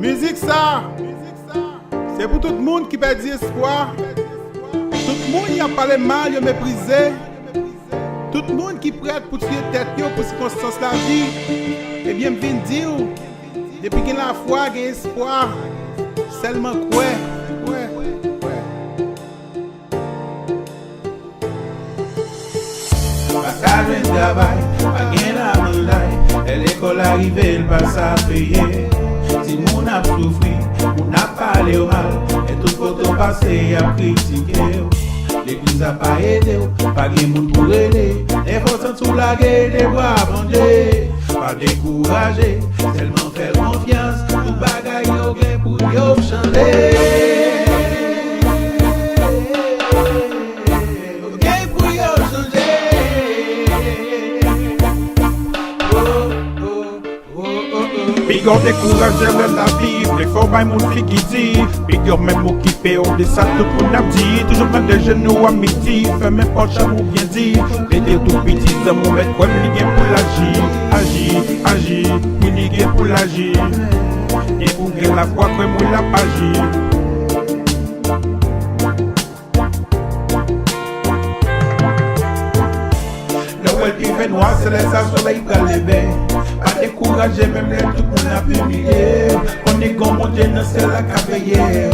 Musique ça, c'est pour tout le monde qui perd espoir. Tout le monde qui a parlé mal, qui a méprisé. Tout le monde qui prête pour tirer tête pour circonstances de la vie. Eh bien, je viens de dire, depuis qu'il y a la foi, il y a espoir. Seulement quoi? Pas de travail, pas de travail. L'école arrivée, elle va s'en payer. Si mon a souffri, on a parlé au mal. Et tout photo passé a critiqué. L'église a pas aidé, pas de monde pour aider. Les forces sous la gueule, les bras bandés. Pas décourager, tellement faire confiance. Tout bagaille au gain pour y changer. Big up découragé de la vie, les forts by mon flic qui dit. Big up même occupé, on descend tout pour n'a dit. Toujours mettre des genoux à midi, fait mes poches à vous bien dit. Péter tout petit, ça m'en met quoi, m'liguer pour l'agir. Agir, m'liguer pour l'agir. Et pour gagner la foi, quoi, m'ou la pagir. Le qui fait noir, c'est les soleil pour lever. Pas décourager, même les tout qu'on a publié. On est comme on dit, c'est la cavalière.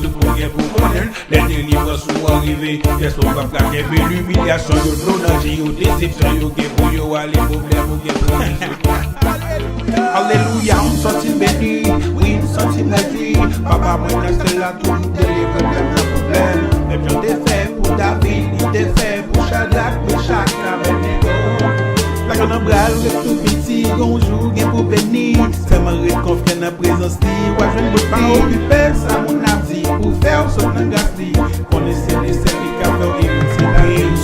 Tout pour rien pour connaître, les délivres sont arrivés. Qu'est-ce qu'on va faire? L'humiliation de l'onage, ou déception, pour yo aller problème ou bien Alléluia, on sortit béni, oui, on sortit béni. Papa, moi, c'est là tout nous délivre de problème. Et puis on t'est fait pour David, il t'est fait pour Shadrach, Meshach, Abednego. La grande bras, le tout petit, bonjour, bien pour bénir. C'est ma réconfie dans la présence, ouais, je ne veux pas occuper ça, mon abdi, pour faire son engagement. Connaissez les certificats,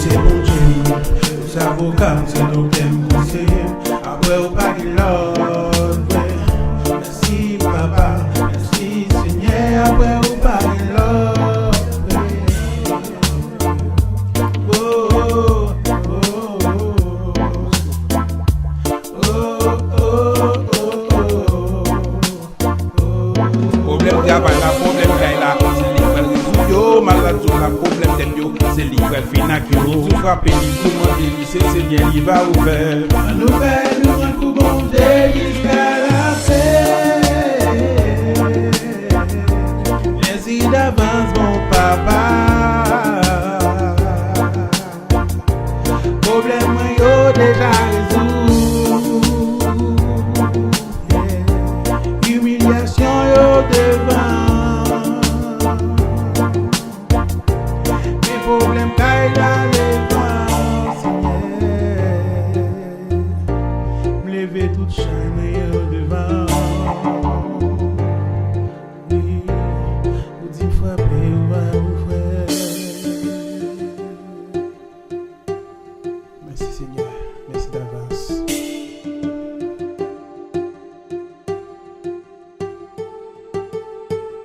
c'est mon Dieu, les avocats, c'est nos thèmes conseillers. Après, au pas de l'ordre, merci papa, merci Seigneur, après, au pas de l'ordre. C'est libre, finakio. Tu frappes les coups, c'est bien, il va ouvert. La nouvelle, nous un coup bon jusqu'à la fin. Merci d'avance, mon papa. Problème, yo déjà résolu. Humiliation, yo devant. Problème,